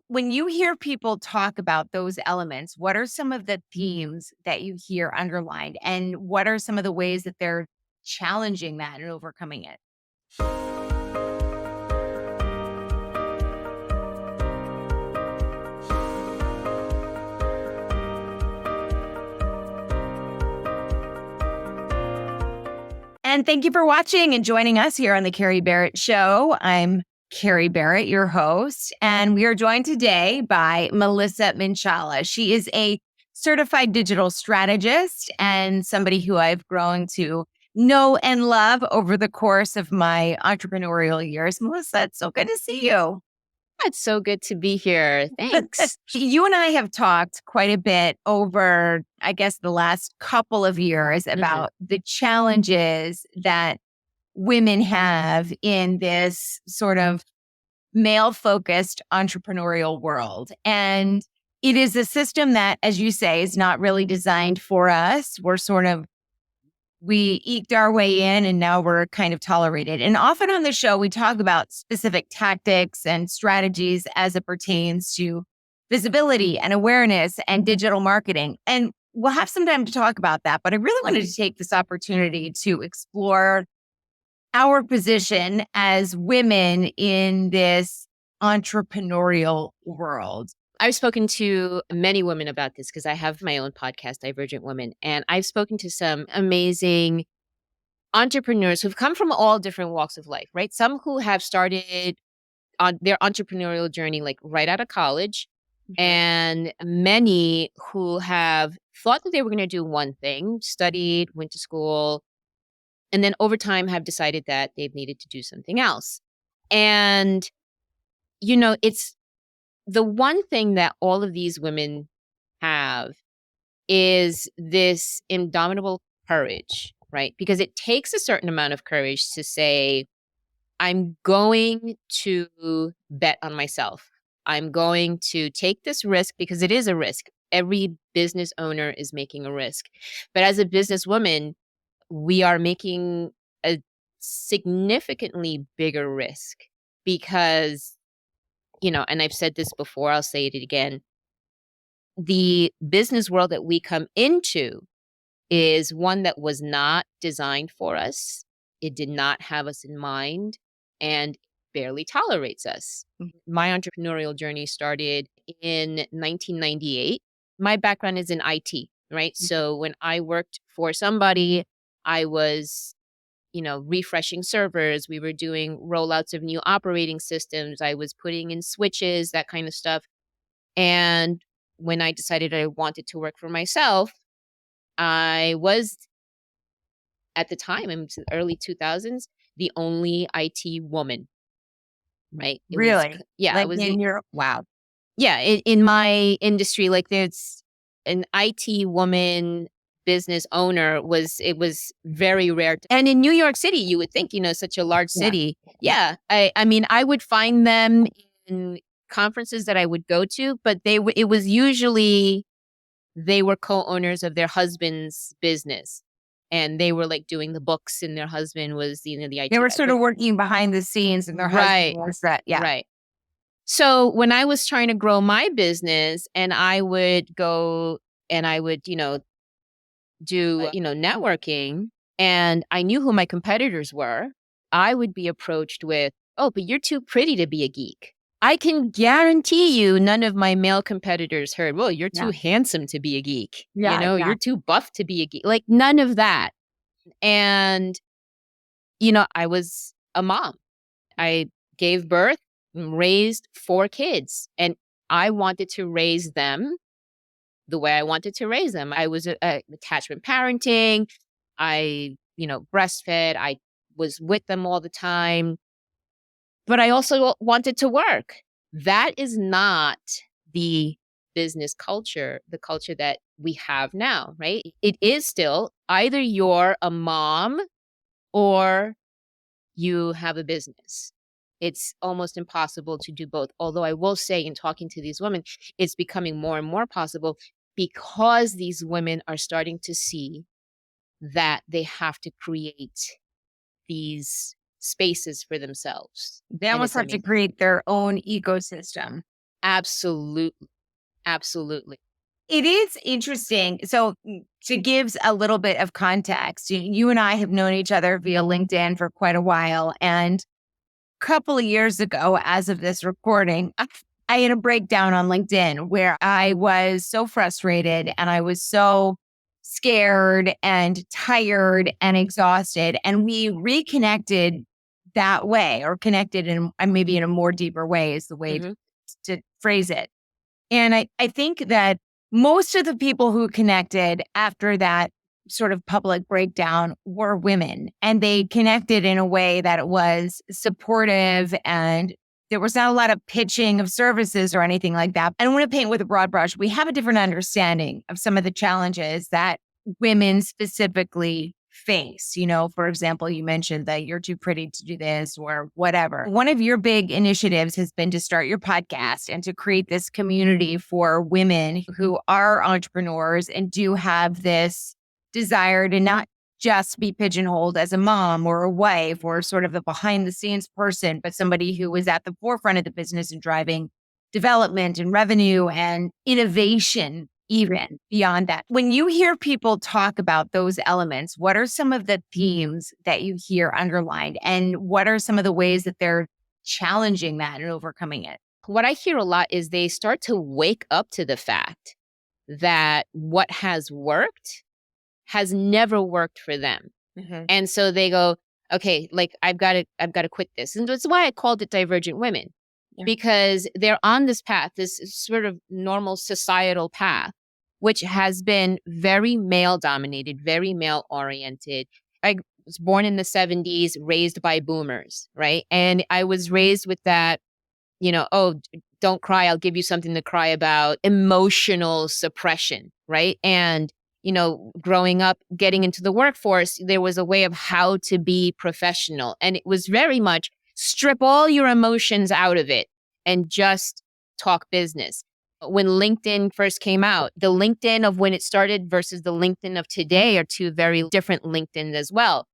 when you hear people talk about those elements, what are some of the themes that you hear underlined, and what are some of the ways that they're challenging that and overcoming it? And thank you for watching and joining us here on the Kerry Barrett Show. I'm Kerry Barrett, your host, and we are joined today by Melissa Minchala. She is a certified digital strategist and somebody who I've grown to know and love over the course of my entrepreneurial years. Melissa, it's so good to see you. It's so good to be here. Thanks. You and I have talked quite a bit over, I guess, the last couple of years about the challenges that women have in this sort of male-focused entrepreneurial world. And it is a system that, as you say, is not really designed for us. We eked our way in and now we're kind of tolerated. And often on the show, we talk about specific tactics and strategies as it pertains to visibility and awareness and digital marketing. And we'll have some time to talk about that. But I really wanted to take this opportunity to explore our position as women in this entrepreneurial world. I've spoken to many women about this because I have my own podcast, Divergent Women, and I've spoken to some amazing entrepreneurs who've come from all different walks of life, right? Some who have started on their entrepreneurial journey like right out of college, and many who have thought that they were going to do one thing, studied, went to school, and then over time have decided that they've needed to do something else. And, it's the one thing that all of these women have is this indomitable courage, right? Because it takes a certain amount of courage to say, I'm going to bet on myself. I'm going to take this risk because it is a risk. Every business owner is making a risk. But as a businesswoman, we are making a significantly bigger risk because, and I've said this before, I'll say it again. The business world that we come into is one that was not designed for us. It did not have us in mind and barely tolerates us. My entrepreneurial journey started in 1998. My background is in IT, right? So when I worked for somebody, I was refreshing servers. We were doing rollouts of new operating systems. I was putting in switches, that kind of stuff. And when I decided I wanted to work for myself, I was, at the time, in the early 2000s, the only IT woman, right? Really? Wow. Yeah. In my industry, like there's an IT woman business owner was very rare. And in New York City, you would think, such a large city. Yeah. I mean, I would find them in conferences that I would go to, but it was usually they were co-owners of their husband's business. And they were like doing the books and their husband was, the IT. They were sort of working behind the scenes and their husband was that. Yeah. Right. So when I was trying to grow my business and I would go and I would, do, networking, and I knew who my competitors were, I would be approached with, oh, but you're too pretty to be a geek. I can guarantee you none of my male competitors heard, well, you're too handsome to be a geek. You're too buff to be a geek. Like none of that. And, I was a mom. I gave birth and raised 4 kids, and I wanted to raise them the way I wanted to raise them. I was attachment parenting. I, breastfed. I was with them all the time. But I also wanted to work. That is not the business culture, the culture that we have now, right? It is still either you're a mom or you have a business. It's almost impossible to do both. Although I will say, in talking to these women, it's becoming more and more possible because these women are starting to see that they have to create these spaces for themselves. They almost have to create their own ecosystem. Absolutely. Absolutely. It is interesting. So to give a little bit of context, you and I have known each other via LinkedIn for quite a while. And a couple of years ago, as of this recording, I had a breakdown on LinkedIn where I was so frustrated and I was so scared and tired and exhausted. And we reconnected that way, or connected in maybe in a more deeper way is the way to phrase it. And I think that most of the people who connected after that sort of public breakdown were women, and they connected in a way that was supportive, and there was not a lot of pitching of services or anything like that. I don't want to paint with a broad brush. We have a different understanding of some of the challenges that women specifically face. For example, you mentioned that you're too pretty to do this or whatever. One of your big initiatives has been to start your podcast and to create this community for women who are entrepreneurs and do have this desire to not just be pigeonholed as a mom or a wife or sort of a behind the scenes person, but somebody who is at the forefront of the business and driving development and revenue and innovation, even beyond that. When you hear people talk about those elements, what are some of the themes that you hear underlined, and what are some of the ways that they're challenging that and overcoming it? What I hear a lot is they start to wake up to the fact that what has worked has never worked for them. And so they go, okay, like I've got to quit this. And that's why I called it Divergent Women, because they're on this path, this sort of normal societal path, which has been very male dominated, very male oriented. I was born in the 70s, raised by boomers, right? And I was raised with that, oh, don't cry, I'll give you something to cry about, emotional suppression, right? And growing up, getting into the workforce, there was a way of how to be professional. And it was very much strip all your emotions out of it and just talk business. When LinkedIn first came out, the LinkedIn of when it started versus the LinkedIn of today are two very different LinkedIns as well,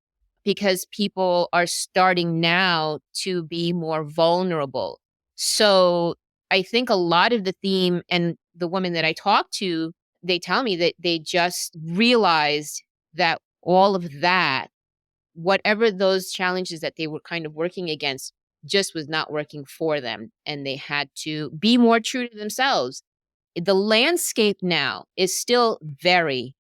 because people are starting now to be more vulnerable. So I think a lot of the theme, and the women that I talk to, they tell me that they just realized that all of that, whatever those challenges that they were kind of working against, just was not working for them. And they had to be more true to themselves. The landscape now is still very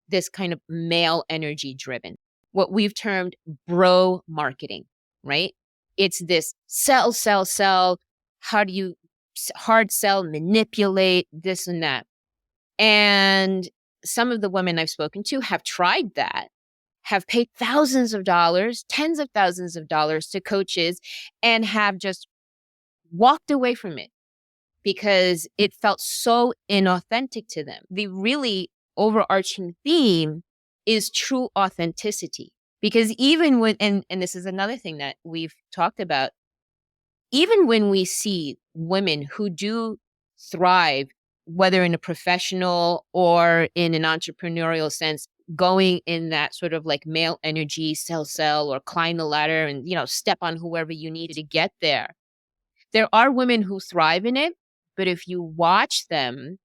this kind of male energy driven, what we've termed bro marketing, right? It's this sell, sell, sell. How do you hard sell, manipulate, this and that? And some of the women I've spoken to have tried that, have paid thousands of dollars, tens of thousands of dollars to coaches, and have just walked away from it because it felt so inauthentic to them. The really overarching theme is true authenticity. Because even when, and this is another thing that we've talked about, even when we see women who do thrive, whether in a professional or in an entrepreneurial sense, going in that sort of like male energy, sell, or climb the ladder and, step on whoever you need to get there. There are women who thrive in it, but if you watch them,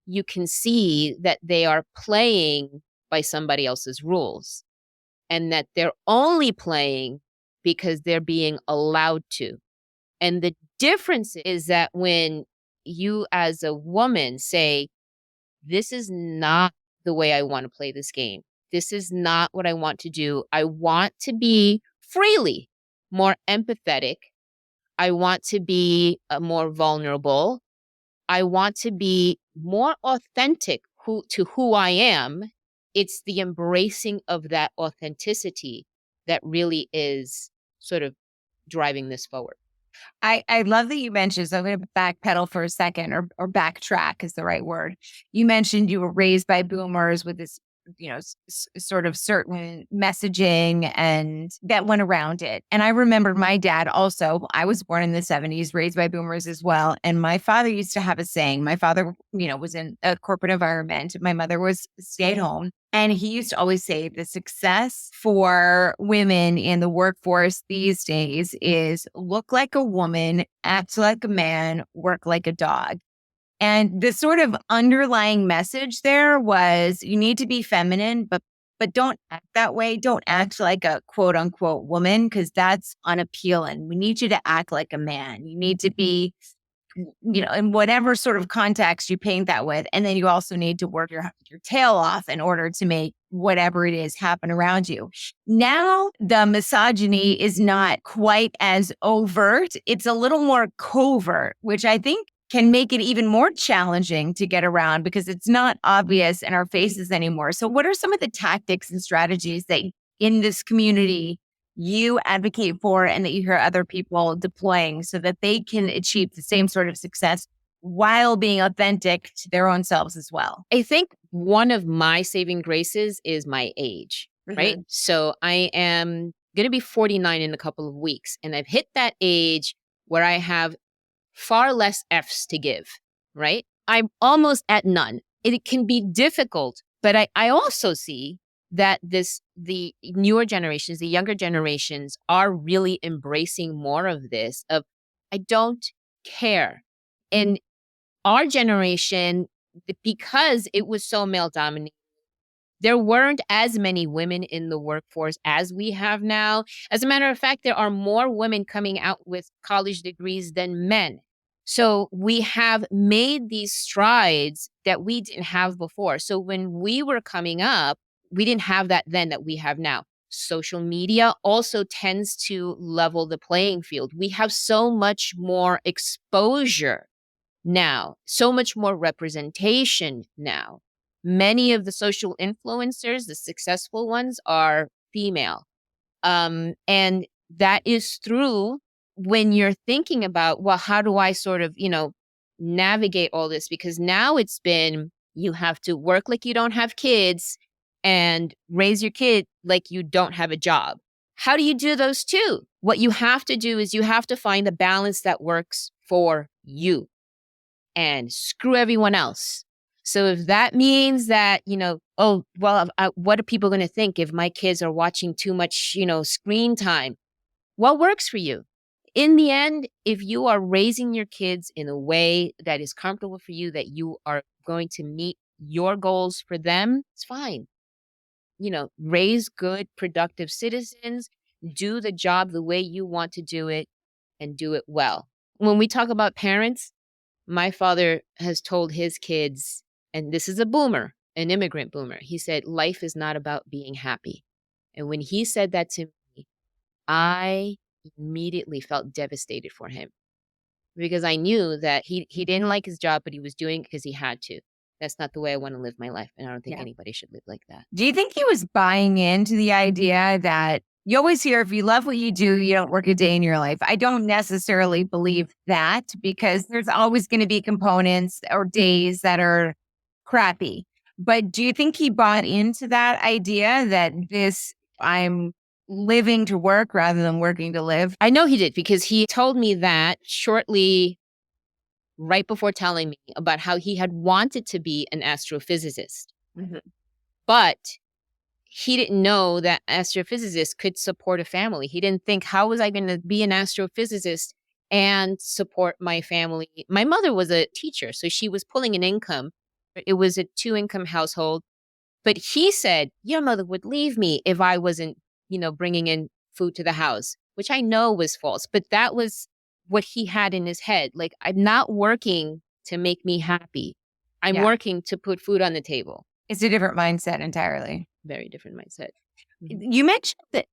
you can see that they are playing by somebody else's rules, and that they're only playing because they're being allowed to. And the difference is that when you as a woman say, this is not the way I want to play this game. This is not what I want to do. I want to be freely more empathetic. I want to be more vulnerable. I want to be more authentic to who I am. It's the embracing of that authenticity that really is sort of driving this forward. I love that you mentioned, so I'm going to backpedal for a second, or backtrack is the right word. You mentioned you were raised by boomers with this, sort of certain messaging and that went around it. And I remember my dad also, I was born in the 70s, raised by boomers as well. And my father used to have a saying. My father, was in a corporate environment. My mother was stay at home. And he used to always say the success for women in the workforce these days is look like a woman, act like a man, work like a dog. And the sort of underlying message there was you need to be feminine, but don't act that way. Don't act like a quote unquote woman because that's unappealing. We need you to act like a man. You need to be, in whatever sort of context you paint that with. And then you also need to work your tail off in order to make whatever it is happen around you. Now, the misogyny is not quite as overt. It's a little more covert, which I think can make it even more challenging to get around because it's not obvious in our faces anymore. So what are some of the tactics and strategies that in this community you advocate for and that you hear other people deploying so that they can achieve the same sort of success while being authentic to their own selves as well? I think one of my saving graces is my age, right? So I am going to be 49 in a couple of weeks, and I've hit that age where I have far less F's to give, right? I'm almost at none. It can be difficult, but I also see that the newer generations, the younger generations are really embracing more of this of, I don't care. In our generation, because it was so male dominated, there weren't as many women in the workforce as we have now. As a matter of fact, there are more women coming out with college degrees than men. So we have made these strides that we didn't have before. So when we were coming up, we didn't have that then that we have now. Social media also tends to level the playing field. We have so much more exposure now, so much more representation now. Many of the social influencers, the successful ones, are female. And that is through when you're thinking about, well, how do I sort of, navigate all this? Because now it's been, you have to work like you don't have kids and raise your kid like you don't have a job. How do you do those two? What you have to do is you have to find the balance that works for you and screw everyone else. So if that means that, oh, well, what are people going to think if my kids are watching too much, screen time? What works for you? In the end, if you are raising your kids in a way that is comfortable for you, that you are going to meet your goals for them, it's fine. Raise good, productive citizens, do the job the way you want to do it, and do it well. When we talk about parents, my father has told his kids, and this is a boomer, an immigrant boomer, he said, life is not about being happy. And when he said that to me, I immediately felt devastated for him because I knew that he didn't like his job, but he was doing it because he had to. That's not the way I want to live my life. And I don't think anybody should live like that. Do you think he was buying into the idea that you always hear if you love what you do, you don't work a day in your life? I don't necessarily believe that because there's always going to be components or days that are crappy. But do you think he bought into that idea that I'm living to work rather than working to live? I know he did because he told me that shortly right before telling me about how he had wanted to be an astrophysicist. But he didn't know that astrophysicists could support a family. He didn't think, how was I going to be an astrophysicist and support my family? My mother was a teacher, so she was pulling an income. It was a 2-income household. But he said, your mother would leave me if I wasn't, bringing in food to the house, which I know was false. But that was what he had in his head. Like, I'm not working to make me happy. I'm working to put food on the table. It's a different mindset entirely. Very different mindset. You mentioned that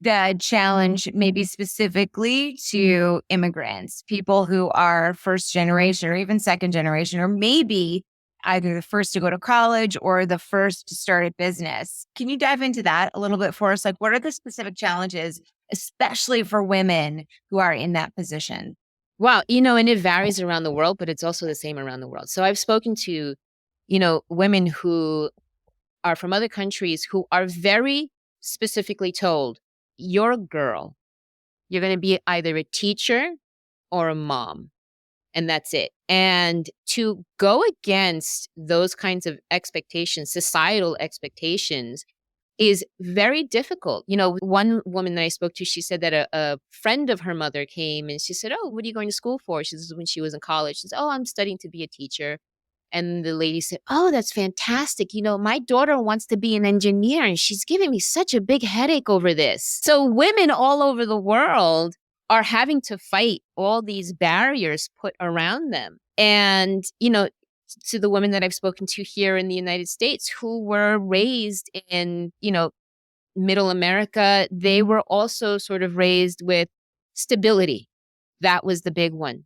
the challenge maybe specifically to immigrants, people who are first generation or even second generation, or maybe either the first to go to college or the first to start a business. Can you dive into that a little bit for us? Like, what are the specific challenges, especially for women who are in that position? Wow. And it varies around the world, but it's also the same around the world. So I've spoken to, women who are from other countries who are very specifically told, you're a girl. You're going to be either a teacher or a mom. and that's it. And to go against those kinds of expectations, societal expectations, is very difficult. One woman that I spoke to, she said that a friend of her mother came and she said, "Oh, what are you going to school for?" She says when she was in college. She said, "Oh, I'm studying to be a teacher." And the lady said, "Oh, that's fantastic. My daughter wants to be an engineer and she's giving me such a big headache over this." So women all over the world are having to fight all these barriers put around them. And, to the women that I've spoken to here in the United States who were raised in, middle America, they were also sort of raised with stability. That was the big one.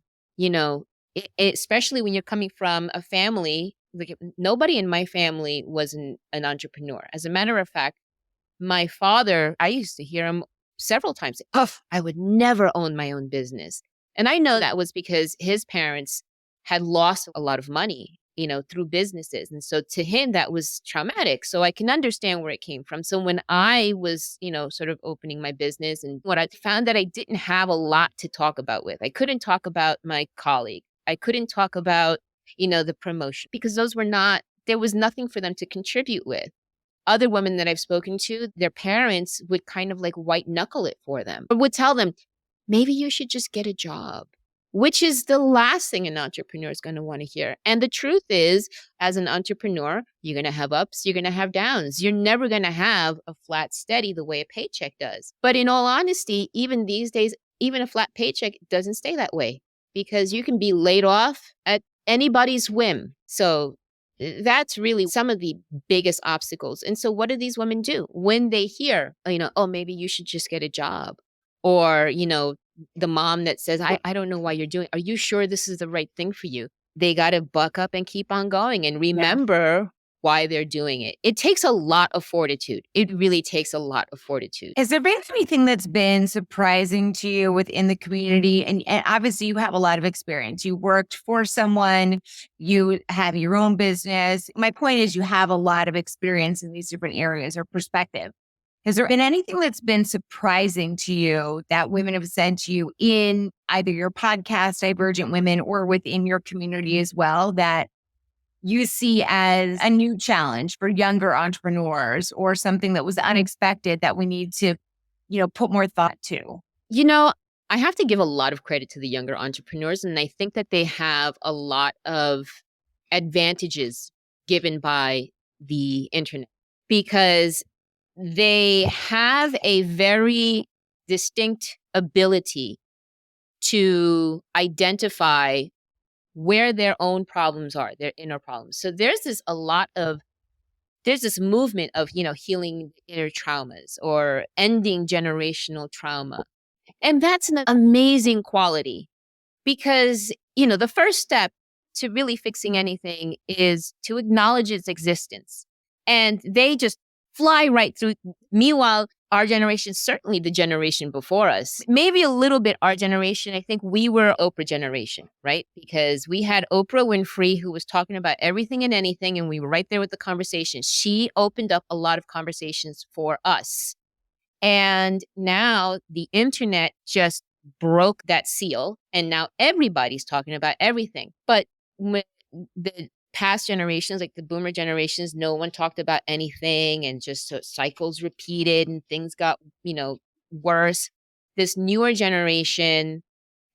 Especially when you're coming from a family, like nobody in my family was an entrepreneur. As a matter of fact, my father, I used to hear him several times say, "Oh, I would never own my own business." And I know that was because his parents had lost a lot of money, through businesses. And so to him, that was traumatic. So I can understand where it came from. So when I was, sort of opening my business, and what I found that I didn't have a lot to talk about with, I couldn't talk about my colleague. I couldn't talk about, the promotion, because there was nothing for them to contribute with. Other women that I've spoken to, their parents would kind of like white knuckle it for them, or would tell them, maybe you should just get a job, which is the last thing an entrepreneur is going to want to hear. And the truth is, as an entrepreneur, you're going to have ups, you're going to have downs. You're never going to have a flat steady the way a paycheck does. But in all honesty, even these days, even a flat paycheck doesn't stay that way, because you can be laid off at anybody's whim. So that's really some of the biggest obstacles. And so what do these women do when they hear, "Oh, maybe you should just get a job," or, the mom that says, I don't know why you're doing, "Are you sure this is the right thing for you?" They got to buck up and keep on going and remember why they're doing it. It takes a lot of fortitude. It really takes a lot of fortitude. Has there been anything that's been surprising to you within the community? And obviously you have a lot of experience. You worked for someone, you have your own business. My point is you have a lot of experience in these different areas or perspective. Has there been anything that's been surprising to you that women have said to you in either your podcast, Divergent Women, or within your community as well, that you see as a new challenge for younger entrepreneurs, or something that was unexpected that we need to, put more thought to? I have to give a lot of credit to the younger entrepreneurs, and I think that they have a lot of advantages given by the internet, because they have a very distinct ability to identify where their own problems are, their inner problems. So there's this movement of, healing inner traumas or ending generational trauma. And that's an amazing quality, because, the first step to really fixing anything is to acknowledge its existence. And they just fly right through. Meanwhile, our generation, certainly the generation before us, maybe a little bit our generation, I think we were Oprah generation, right? Because we had Oprah Winfrey, who was talking about everything and anything, and we were right there with the conversation. She opened up a lot of conversations for us. And now the internet just broke that seal, and now everybody's talking about everything. But when the past generations, like the boomer generations, no one talked about anything, and just so cycles repeated and things got, worse. This newer generation,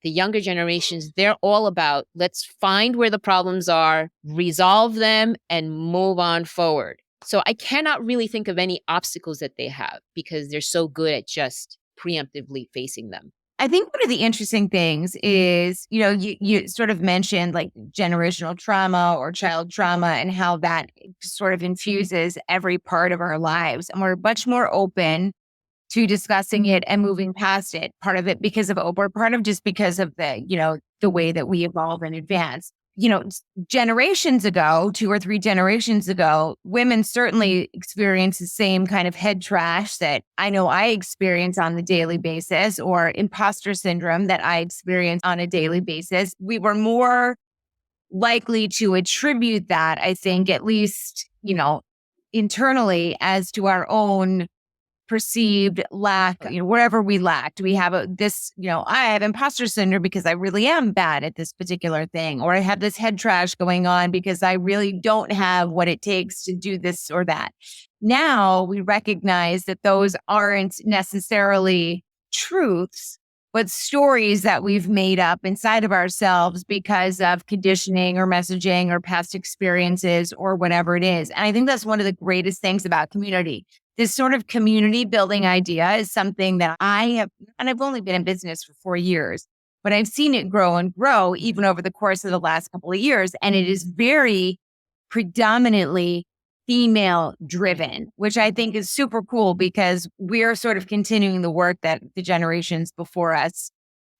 the younger generations, they're all about, let's find where the problems are, resolve them, and move on forward. So I cannot really think of any obstacles that they have, because they're so good at just preemptively facing them. I think one of the interesting things is, you sort of mentioned like generational trauma or child trauma, and how that sort of infuses every part of our lives. And we're much more open to discussing it and moving past it. Part of it because of Oprah, part of just because of the way that we evolve and advance. Generations ago, 2 or 3 generations ago, women certainly experienced the same kind of head trash that I know I experience on a daily basis, or imposter syndrome that I experience on a daily basis. We were more likely to attribute that, I think, at least, internally, as to our own perceived lack, wherever we lack. Do we have I have imposter syndrome because I really am bad at this particular thing, or I have this head trash going on because I really don't have what it takes to do this or that. Now we recognize that those aren't necessarily truths, but stories that we've made up inside of ourselves because of conditioning or messaging or past experiences or whatever it is. And I think that's one of the greatest things about community. This sort of community building idea is something that I have, and I've only been in business for 4 years, but I've seen it grow and grow even over the course of the last couple of years. And it is very predominantly female driven, which I think is super cool because we're sort of continuing the work that the generations before us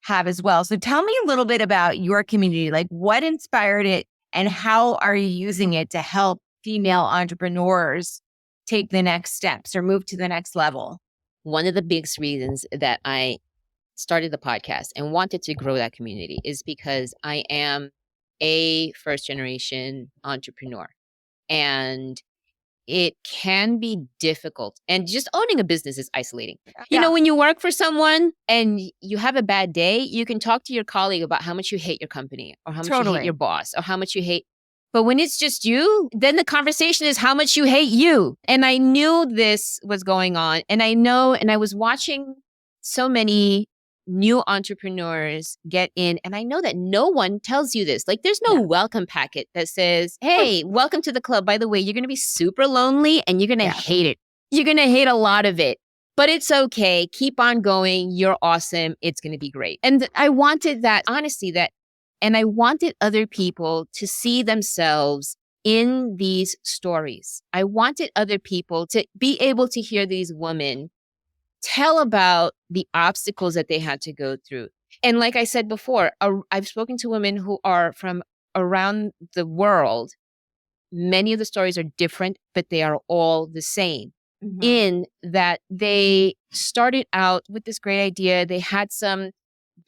have as well. So tell me a little bit about your community, like what inspired it and how are you using it to help female entrepreneurs take the next steps or move to the next level? One of the biggest reasons that I started the podcast and wanted to grow that community is because I am a first generation entrepreneur, and it can be difficult. And just owning a business is isolating. You know, when you work for someone and you have a bad day, you can talk to your colleague about how much you hate your company or how much you hate your boss or how much you hate. But when it's just you, then the conversation is how much you hate you. And I knew this was going on. And I was watching so many new entrepreneurs get in. And I know that no one tells you this. Like there's no welcome packet that says, hey, welcome to the club. By the way, you're going to be super lonely and you're going to hate it. You're going to hate a lot of it, but it's okay. Keep on going. You're awesome. It's going to be great. And I wanted that, honestly, and I wanted other people to see themselves in these stories. I wanted other people to be able to hear these women tell about the obstacles that they had to go through. And like I said before, I've spoken to women who are from around the world. Many of the stories are different, but they are all the same in that they started out with this great idea. They had some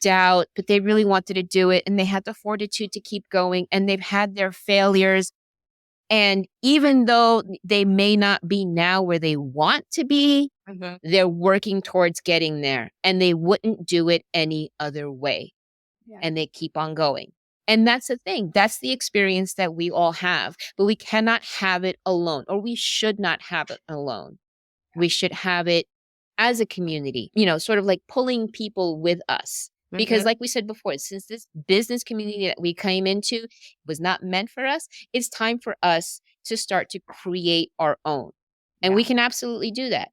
doubt, but they really wanted to do it. And they had the fortitude to keep going. And they've had their failures. And even though they may not be now where they want to be, they're working towards getting there, and they wouldn't do it any other way. And they keep on going. And that's the thing. That's the experience that we all have, but we cannot have it alone, or we should not have it alone. We should have it as a community, sort of like pulling people with us. Because like we said before, since this business community that we came into was not meant for us, it's time for us to start to create our own. And we can absolutely do that.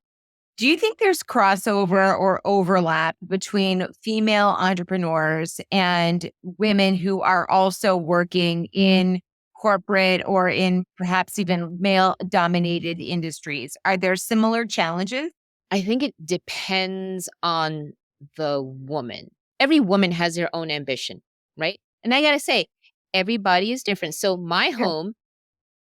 Do you think there's crossover or overlap between female entrepreneurs and women who are also working in corporate or in perhaps even male-dominated industries? Are there similar challenges? I think it depends on the woman. Every woman has their own ambition, right? And I got to say, everybody is different. So my home,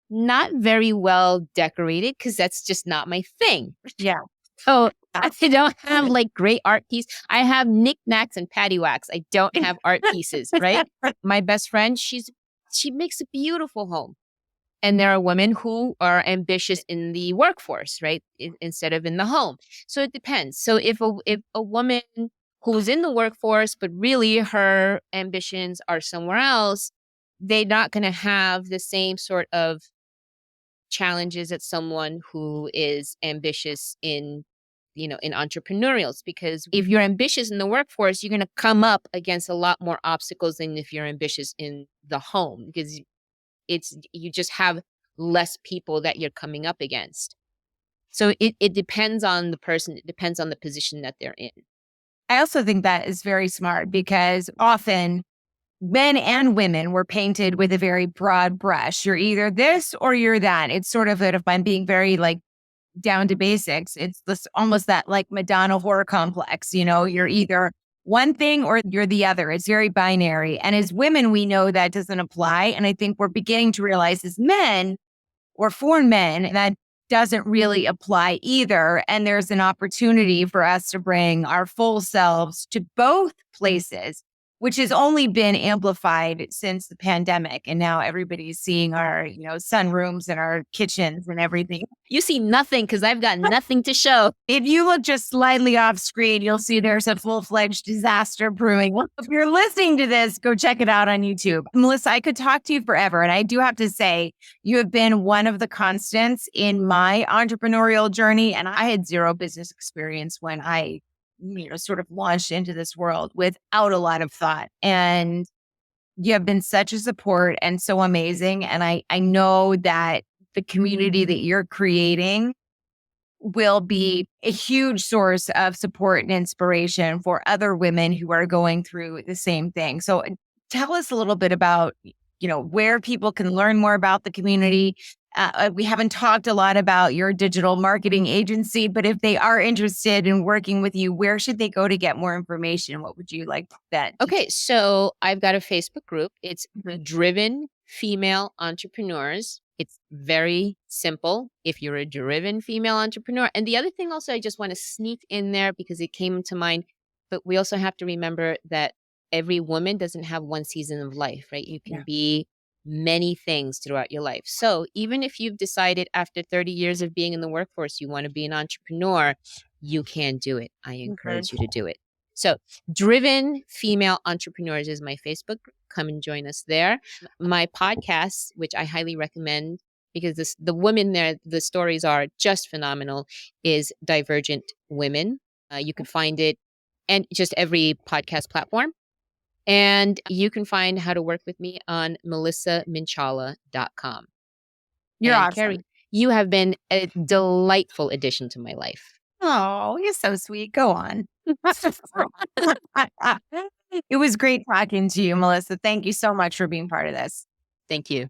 not very well decorated because that's just not my thing. Yeah. So I don't have like great art piece. I have knickknacks and paddywhacks. I don't have art pieces, right? My best friend, she makes a beautiful home. And there are women who are ambitious in the workforce, right? Instead of in the home. So it depends. So if a woman who's in the workforce, but really her ambitions are somewhere else, they're not going to have the same sort of challenges as someone who is ambitious in entrepreneurials. Because if you're ambitious in the workforce, you're going to come up against a lot more obstacles than if you're ambitious in the home, because you just have less people that you're coming up against. So it depends on the person. It depends on the position that they're in. I also think that is very smart because often men and women were painted with a very broad brush. You're either this or you're that. It's sort of if I'm being very like down to basics, it's this almost that like Madonna horror complex. You're either one thing or you're the other. It's very binary. And as women, we know that doesn't apply. And I think we're beginning to realize as men or for men that doesn't really apply either. And there's an opportunity for us to bring our full selves to both places which has only been amplified since the pandemic. And now everybody's seeing our, sunrooms and our kitchens and everything. You see nothing because I've got nothing to show. If you look just slightly off screen, you'll see there's a full-fledged disaster brewing. Well, if you're listening to this, go check it out on YouTube. Melissa, I could talk to you forever. And I do have to say, you have been one of the constants in my entrepreneurial journey. And I had zero business experience when I sort of launched into this world without a lot of thought. And you have been such a support and so amazing. And I know that the community that you're creating will be a huge source of support and inspiration for other women who are going through the same thing. So tell us a little bit about, where people can learn more about the community. We haven't talked a lot about your digital marketing agency, but if they are interested in working with you, where should they go to get more information? What would you like that? Okay, so I've got a Facebook group. It's Driven Female Entrepreneurs. It's very simple if you're a driven female entrepreneur. And the other thing also I just want to sneak in there because it came to mind, but we also have to remember that every woman doesn't have one season of life, right? You can be many things throughout your life. So even if you've decided after 30 years of being in the workforce, you want to be an entrepreneur, you can do it. I encourage you to do it. So Driven Female Entrepreneurs is my Facebook group. Come and join us there. My podcast, which I highly recommend because the women there, the stories are just phenomenal, is Divergent Women. You can find it and just every podcast platform. And you can find how to work with me on melissaminchala.com. You're awesome. Kerry, you have been a delightful addition to my life. Oh, you're so sweet. Go on. It was great talking to you, Melissa. Thank you so much for being part of this. Thank you.